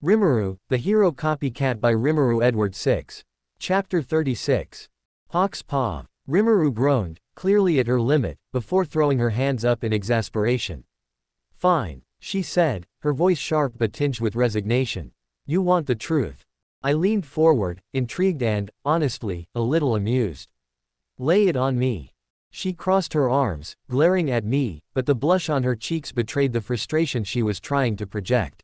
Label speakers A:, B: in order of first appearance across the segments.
A: Rimuru, the Hero Copycat by RimuruEdward6. Chapter 36. Hawk's Paw. Rimuru groaned, clearly at her limit, before throwing her hands up in exasperation. Fine, she said, her voice sharp but tinged with resignation. You want the truth. I leaned forward, intrigued and, honestly, a little amused. Lay it on me. She crossed her arms, glaring at me, but the blush on her cheeks betrayed the frustration she was trying to project.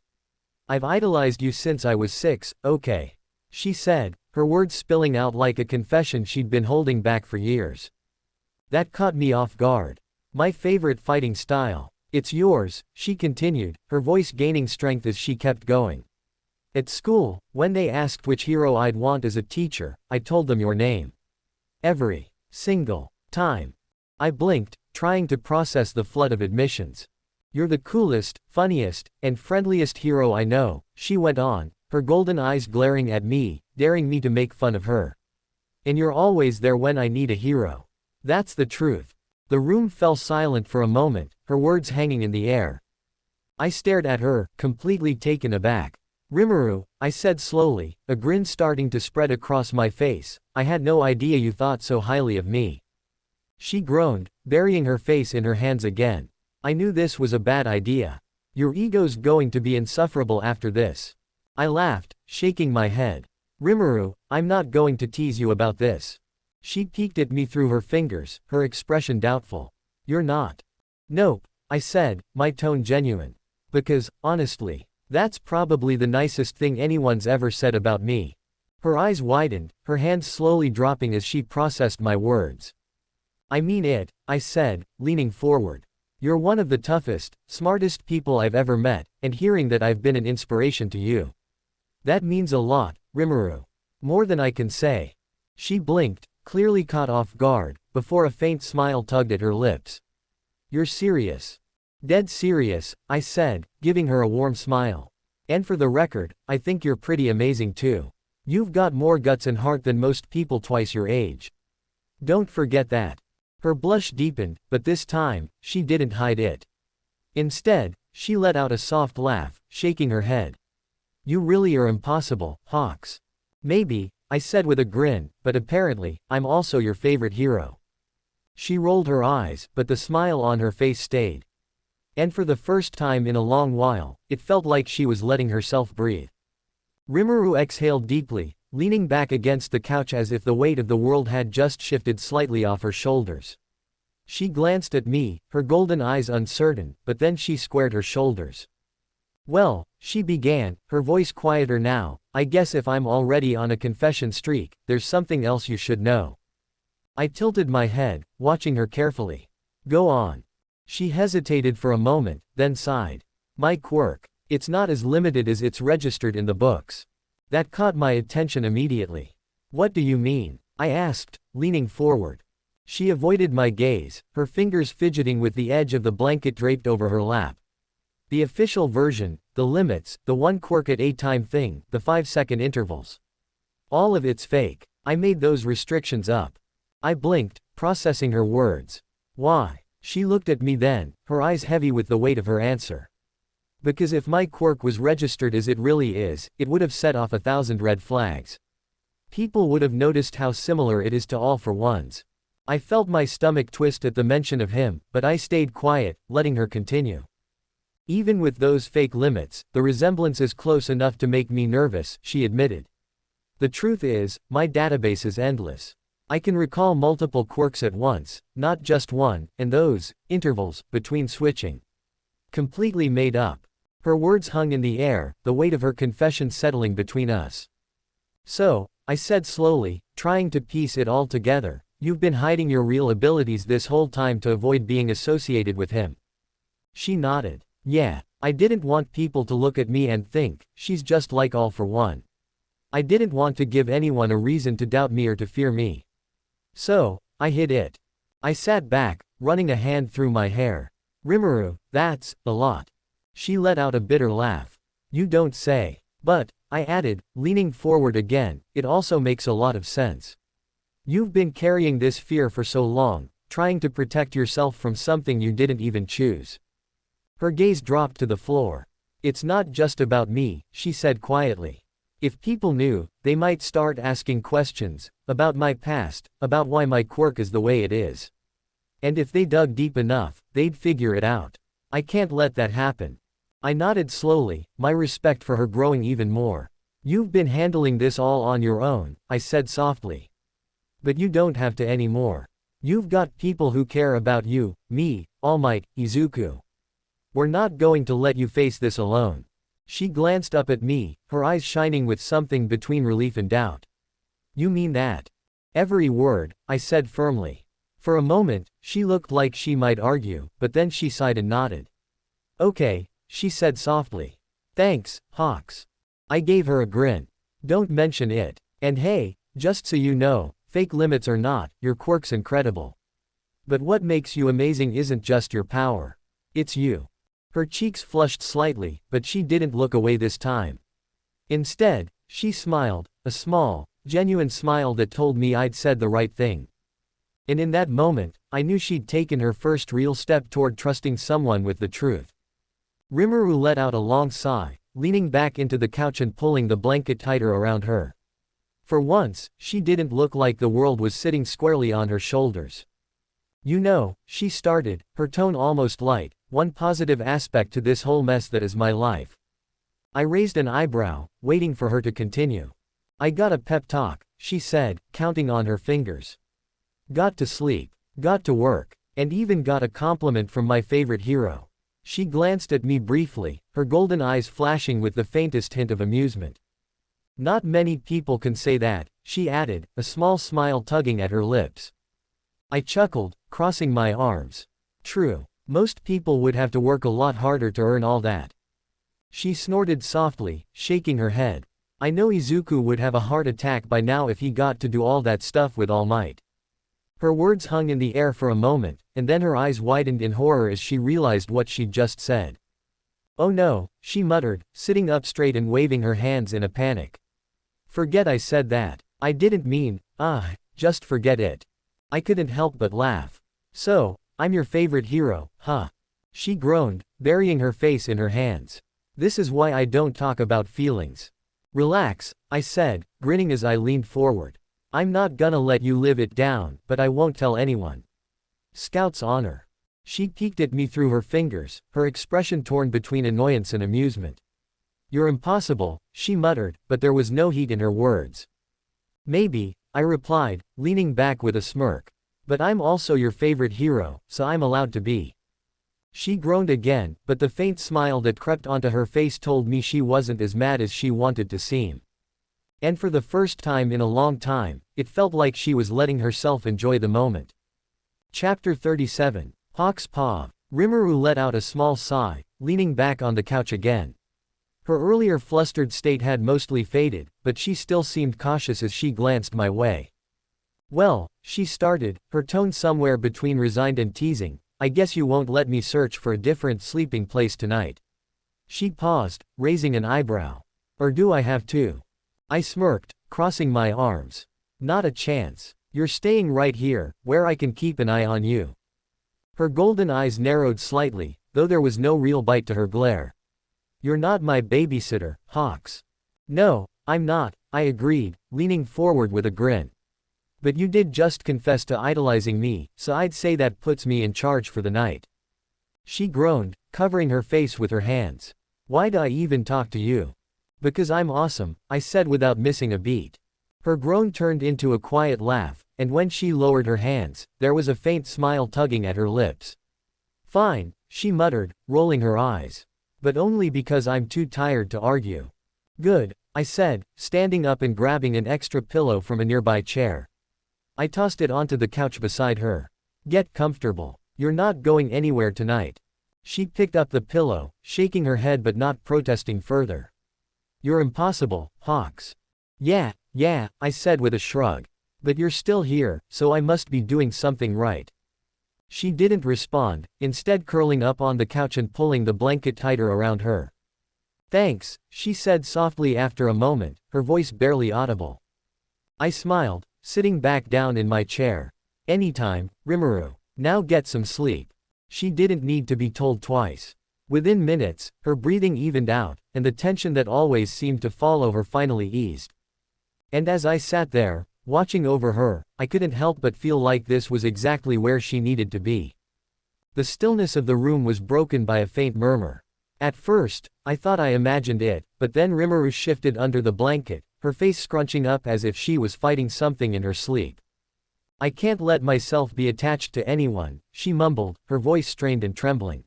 A: I've idolized you since I was 6, okay? She said, her words spilling out like a confession she'd been holding back for years. That caught me off guard. My favorite fighting style. It's yours, she continued, her voice gaining strength as she kept going. At school, when they asked which hero I'd want as a teacher, I told them your name. Every single time. I blinked, trying to process the flood of admissions. You're the coolest, funniest, and friendliest hero I know, she went on, her golden eyes glaring at me, daring me to make fun of her. And you're always there when I need a hero. That's the truth. The room fell silent for a moment, her words hanging in the air. I stared at her, completely taken aback. Rimuru, I said slowly, a grin starting to spread across my face, I had no idea you thought so highly of me. She groaned, burying her face in her hands again. I knew this was a bad idea. Your ego's going to be insufferable after this. I laughed, shaking my head. Rimuru, I'm not going to tease you about this. She peeked at me through her fingers, her expression doubtful. You're not. Nope, I said, my tone genuine. Because, honestly, that's probably the nicest thing anyone's ever said about me. Her eyes widened, her hands slowly dropping as she processed my words. I mean it, I said, leaning forward. You're one of the toughest, smartest people I've ever met, and hearing that I've been an inspiration to you. That means a lot, Rimuru. More than I can say. She blinked, clearly caught off guard, before a faint smile tugged at her lips. You're serious. Dead serious, I said, giving her a warm smile. And for the record, I think you're pretty amazing too. You've got more guts and heart than most people twice your age. Don't forget that. Her blush deepened, but this time, she didn't hide it. Instead, she let out a soft laugh, shaking her head. You really are impossible, Hawks. Maybe, I said with a grin, but apparently, I'm also your favorite hero. She rolled her eyes, but the smile on her face stayed. And for the first time in a long while, it felt like she was letting herself breathe. Rimuru exhaled deeply, leaning back against the couch as if the weight of the world had just shifted slightly off her shoulders. She glanced at me, her golden eyes uncertain, but then she squared her shoulders. Well, she began, her voice quieter now, I guess if I'm already on a confession streak, there's something else you should know. I tilted my head, watching her carefully. Go on. She hesitated for a moment, then sighed. My quirk. It's not as limited as it's registered in the books. That caught my attention immediately. What do you mean? I asked, leaning forward. She avoided my gaze, her fingers fidgeting with the edge of the blanket draped over her lap. The official version, the limits, the one quirk at a time thing, the 5-second intervals. All of it's fake. I made those restrictions up. I blinked, processing her words. Why? She looked at me then, her eyes heavy with the weight of her answer. Because if my quirk was registered as it really is, it would have set off 1,000 red flags. People would have noticed how similar it is to All for One's. I felt my stomach twist at the mention of him, but I stayed quiet, letting her continue. Even with those fake limits, the resemblance is close enough to make me nervous, she admitted. The truth is, my database is endless. I can recall multiple quirks at once, not just one, and those intervals between switching. Completely made up. Her words hung in the air, the weight of her confession settling between us. So, I said slowly, trying to piece it all together, you've been hiding your real abilities this whole time to avoid being associated with him. She nodded. Yeah, I didn't want people to look at me and think, she's just like All for One. I didn't want to give anyone a reason to doubt me or to fear me. So, I hid it. I sat back, running a hand through my hair. Rimuru, that's a lot. She let out a bitter laugh. You don't say. But, I added, leaning forward again, it also makes a lot of sense. You've been carrying this fear for so long, trying to protect yourself from something you didn't even choose. Her gaze dropped to the floor. It's not just about me, she said quietly. If people knew, they might start asking questions, about my past, about why my quirk is the way it is. And if they dug deep enough, they'd figure it out. I can't let that happen. I nodded slowly, my respect for her growing even more. You've been handling this all on your own, I said softly. But you don't have to anymore. You've got people who care about you, me, All Might, Izuku. We're not going to let you face this alone. She glanced up at me, her eyes shining with something between relief and doubt. You mean that? Every word, I said firmly. For a moment, she looked like she might argue, but then she sighed and nodded. Okay, she said softly. Thanks, Hawks. I gave her a grin. Don't mention it. And hey, just so you know, fake limits or not, your quirk's incredible. But what makes you amazing isn't just your power. It's you. Her cheeks flushed slightly, but she didn't look away this time. Instead, she smiled, a small, genuine smile that told me I'd said the right thing. And in that moment, I knew she'd taken her first real step toward trusting someone with the truth. Rimuru let out a long sigh, leaning back into the couch and pulling the blanket tighter around her. For once, she didn't look like the world was sitting squarely on her shoulders. You know, she started, her tone almost light, one positive aspect to this whole mess that is my life. I raised an eyebrow, waiting for her to continue. I got a pep talk, she said, counting on her fingers. Got to sleep, got to work, and even got a compliment from my favorite hero. She glanced at me briefly, her golden eyes flashing with the faintest hint of amusement. Not many people can say that, she added, a small smile tugging at her lips. I chuckled, crossing my arms. True. Most people would have to work a lot harder to earn all that. She snorted softly, shaking her head. I know Izuku would have a heart attack by now if he got to do all that stuff with All Might. Her words hung in the air for a moment, and then her eyes widened in horror as she realized what she'd just said. Oh no, she muttered, sitting up straight and waving her hands in a panic. Forget I said that. I didn't mean, just forget it. I couldn't help but laugh. So, I'm your favorite hero, huh? She groaned, burying her face in her hands. This is why I don't talk about feelings. Relax, I said, grinning as I leaned forward. I'm not gonna let you live it down, but I won't tell anyone. Scout's honor. She peeked at me through her fingers, her expression torn between annoyance and amusement. You're impossible, she muttered, but there was no heat in her words. Maybe, I replied, leaning back with a smirk. But I'm also your favorite hero, so I'm allowed to be. She groaned again, but the faint smile that crept onto her face told me she wasn't as mad as she wanted to seem. And for the first time in a long time, it felt like she was letting herself enjoy the moment. Chapter 37. Hawk's Paw. Rimuru let out a small sigh, leaning back on the couch again. Her earlier flustered state had mostly faded, but she still seemed cautious as she glanced my way. Well, she started, her tone somewhere between resigned and teasing, I guess you won't let me search for a different sleeping place tonight. She paused, raising an eyebrow. Or do I have to? I smirked, crossing my arms. Not a chance. You're staying right here, where I can keep an eye on you. Her golden eyes narrowed slightly, though there was no real bite to her glare. You're not my babysitter, Hawks. No, I'm not, I agreed, leaning forward with a grin. But you did just confess to idolizing me, so I'd say that puts me in charge for the night. She groaned, covering her face with her hands. Why'd I even talk to you? Because I'm awesome, I said without missing a beat. Her groan turned into a quiet laugh, and when she lowered her hands, there was a faint smile tugging at her lips. Fine, she muttered, rolling her eyes. But only because I'm too tired to argue. Good, I said, standing up and grabbing an extra pillow from a nearby chair. I tossed it onto the couch beside her. Get comfortable. You're not going anywhere tonight. She picked up the pillow, shaking her head but not protesting further. You're impossible, Hawks. Yeah, I said with a shrug. But you're still here, so I must be doing something right. She didn't respond, instead curling up on the couch and pulling the blanket tighter around her. Thanks, she said softly after a moment, her voice barely audible. I smiled, sitting back down in my chair. Anytime, Rimuru. Now get some sleep. She didn't need to be told twice. Within minutes, her breathing evened out, and the tension that always seemed to follow her finally eased. And as I sat there, watching over her, I couldn't help but feel like this was exactly where she needed to be. The stillness of the room was broken by a faint murmur. At first, I thought I imagined it, but then Rimuru shifted under the blanket, her face scrunching up as if she was fighting something in her sleep. "I can't let myself be attached to anyone," she mumbled, her voice strained and trembling.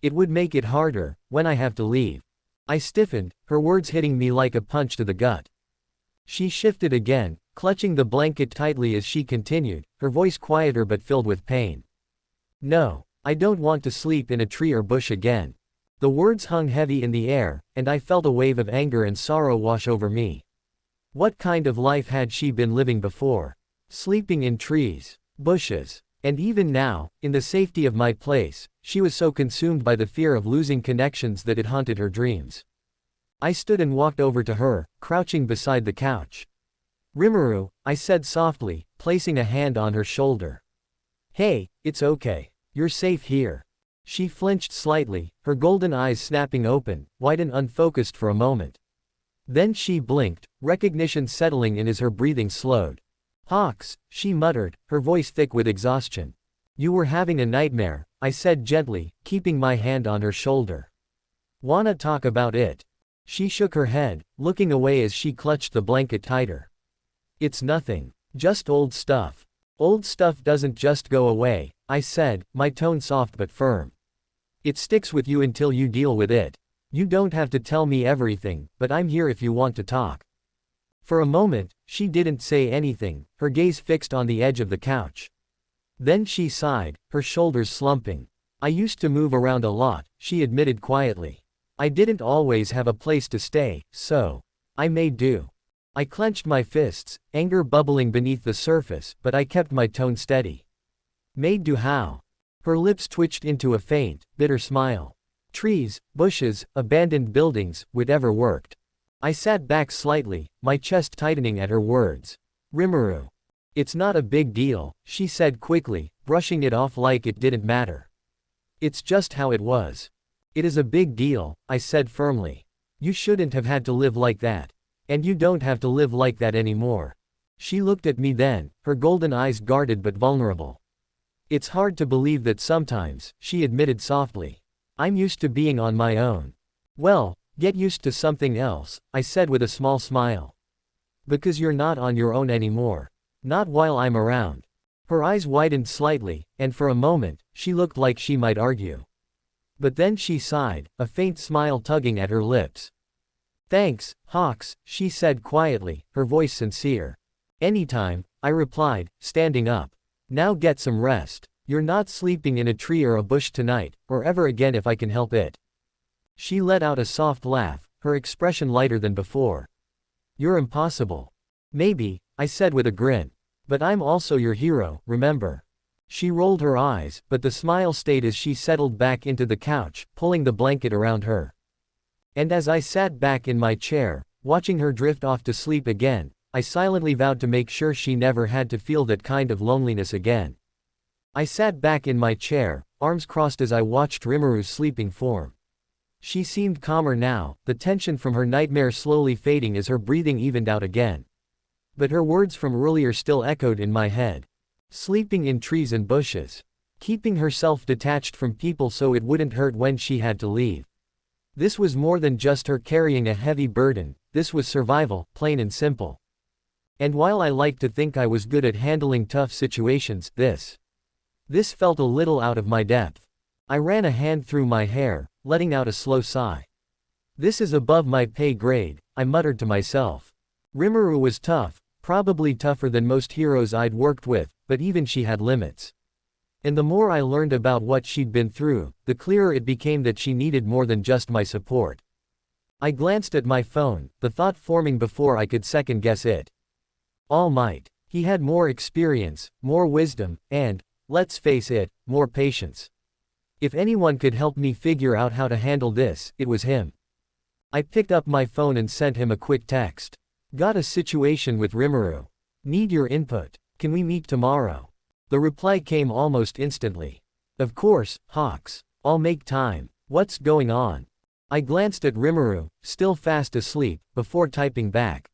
A: "It would make it harder, when I have to leave." I stiffened, her words hitting me like a punch to the gut. She shifted again, clutching the blanket tightly as she continued, her voice quieter but filled with pain. "No, I don't want to sleep in a tree or bush again." The words hung heavy in the air, and I felt a wave of anger and sorrow wash over me. What kind of life had she been living before? Sleeping in trees, bushes, and even now, in the safety of my place, she was so consumed by the fear of losing connections that it haunted her dreams. I stood and walked over to her, crouching beside the couch. "Rimuru," I said softly, placing a hand on her shoulder. "Hey, it's okay. You're safe here." She flinched slightly, her golden eyes snapping open, wide and unfocused for a moment. Then she blinked, recognition settling in as her breathing slowed. "Hawks," she muttered, her voice thick with exhaustion. "You were having a nightmare," I said gently, keeping my hand on her shoulder. "Wanna talk about it?" She shook her head, looking away as she clutched the blanket tighter. "It's nothing. Just old stuff." "Old stuff doesn't just go away," I said, my tone soft but firm. "It sticks with you until you deal with it. You don't have to tell me everything, but I'm here if you want to talk." For a moment, she didn't say anything, her gaze fixed on the edge of the couch. Then she sighed, her shoulders slumping. "I used to move around a lot," she admitted quietly. "I didn't always have a place to stay, so I made do." I clenched my fists, anger bubbling beneath the surface, but I kept my tone steady. "Made do how?" Her lips twitched into a faint, bitter smile. "Trees, bushes, abandoned buildings, whatever worked." I sat back slightly, my chest tightening at her words. "Rimuru. It's not a big deal," she said quickly, brushing it off like it didn't matter. "It's just how it was." "It is a big deal," I said firmly. "You shouldn't have had to live like that. And you don't have to live like that anymore." She looked at me then, her golden eyes guarded but vulnerable. "It's hard to believe that sometimes," she admitted softly. "I'm used to being on my own." "Well, get used to something else," I said with a small smile. "Because you're not on your own anymore. Not while I'm around." Her eyes widened slightly, and for a moment, she looked like she might argue. But then she sighed, a faint smile tugging at her lips. "Thanks, Hawks," she said quietly, her voice sincere. "Anytime," I replied, standing up. "Now get some rest. You're not sleeping in a tree or a bush tonight, or ever again if I can help it." She let out a soft laugh, her expression lighter than before. "You're impossible." "Maybe," I said with a grin. "But I'm also your hero, remember?" She rolled her eyes, but the smile stayed as she settled back into the couch, pulling the blanket around her. And as I sat back in my chair, watching her drift off to sleep again, I silently vowed to make sure she never had to feel that kind of loneliness again. I sat back in my chair, arms crossed as I watched Rimuru's sleeping form. She seemed calmer now, the tension from her nightmare slowly fading as her breathing evened out again. But her words from earlier still echoed in my head. Sleeping in trees and bushes. Keeping herself detached from people so it wouldn't hurt when she had to leave. This was more than just her carrying a heavy burden, this was survival, plain and simple. And while I like to think I was good at handling tough situations, this felt a little out of my depth. I ran a hand through my hair, letting out a slow sigh. "This is above my pay grade," I muttered to myself. Rimuru was tough, probably tougher than most heroes I'd worked with, but even she had limits. And the more I learned about what she'd been through, the clearer it became that she needed more than just my support. I glanced at my phone, the thought forming before I could second-guess it. All Might. He had more experience, more wisdom, and, let's face it, more patience. If anyone could help me figure out how to handle this, it was him. I picked up my phone and sent him a quick text. "Got a situation with Rimuru. Need your input. Can we meet tomorrow?" The reply came almost instantly. "Of course, Hawks. I'll make time." What's going on? I glanced at Rimuru, still fast asleep, before typing back.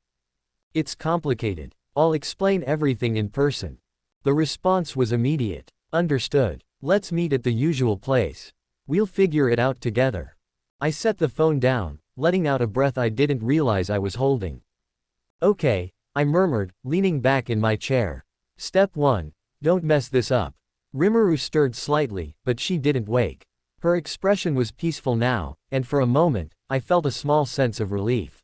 A: It's complicated. I'll explain everything in person. The response was immediate. Understood. Let's meet at the usual place. We'll figure it out together. I set the phone down, letting out a breath I didn't realize I was holding. Okay, I murmured, leaning back in my chair. Step 1. Don't mess this up. Rimuru stirred slightly, but she didn't wake. Her expression was peaceful now, and for a moment, I felt a small sense of relief.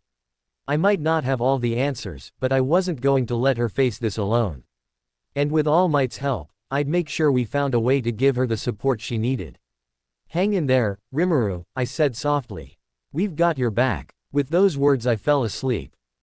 A: I might not have all the answers, but I wasn't going to let her face this alone. And with All Might's help, I'd make sure we found a way to give her the support she needed. Hang in there, Rimuru, I said softly. We've got your back. With those words I fell asleep.